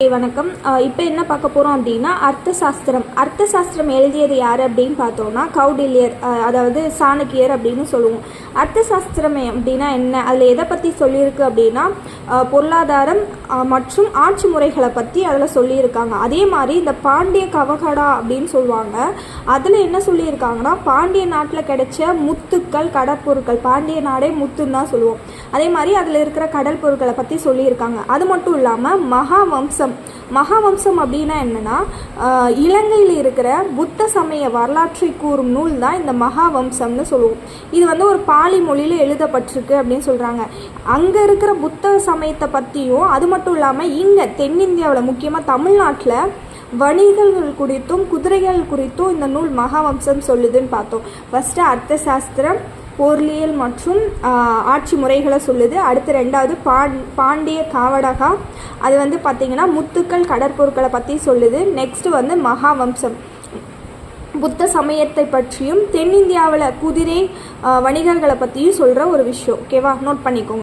வணக்கம். இப்போ என்ன பார்க்க போகிறோம் அப்படின்னா அர்த்தசாஸ்திரம் எழுதியது யார் அப்படின்னு பார்த்தோம்னா கௌடில்யர், அதாவது சாணக்கியர் அப்படின்னு சொல்லுவோம். அர்த்தசாஸ்திரம் அப்படின்னா என்ன, அதில் எதை பற்றி சொல்லியிருக்கு அப்படின்னா பொருளாதாரம் மற்றும் ஆட்சி முறைகளை பற்றி அதில் சொல்லியிருக்காங்க. அதே மாதிரி இந்த பாண்டிய கவகடா அப்படின்னு சொல்லுவாங்க. அதில் என்ன சொல்லியிருக்காங்கன்னா பாண்டிய நாட்டில் கிடைச்ச முத்துக்கள், கடற்பொருட்கள், பாண்டிய நாடே முத்துன்னு தான் சொல்லுவோம். அதே மாதிரி அதில் இருக்கிற கடல் பொருட்களை பற்றி சொல்லியிருக்காங்க. அது மட்டும் இல்லாமல் மகாவம்சம் அப்படின்னா என்னென்னா இலங்கையில் இருக்கிற புத்த சமய வரலாற்றை கூறும் நூல் தான் இந்த மகாவம்சம்னு சொல்லுவோம். இது ஒரு பாலி மொழியில் எழுதப்பட்டிருக்கு அப்படின்னு சொல்கிறாங்க. அங்கே இருக்கிற புத்த சமயத்தை பற்றியும், அது மட்டும் இல்லாமல் இங்கே தென்னிந்தியாவில் முக்கியமாக தமிழ்நாட்டில் வணிகர்கள் குறித்தும் குதிரைகள் குறித்தும் இந்த நூல் மகாவம்சம் சொல்லுதுன்னு பார்த்தோம். ஃபஸ்ட்டு அர்த்தசாஸ்திரம், பொருளியல் மற்றும் ஆட்சி முறைகளை சொல்லுது. அடுத்து ரெண்டாவது பாண்டிய காவடகா, அது பார்த்திங்கன்னா முத்துக்கள், கடற்பொருட்களை பற்றி சொல்லுது. நெக்ஸ்ட்டு மகாவம்சம் புத்த சமயத்தை பற்றியும் தென்னிந்தியாவில் குதிரை வணிகர்களை பற்றியும் சொல்கிற ஒரு விஷயம். ஓகேவா, நோட் பண்ணிக்கோங்க.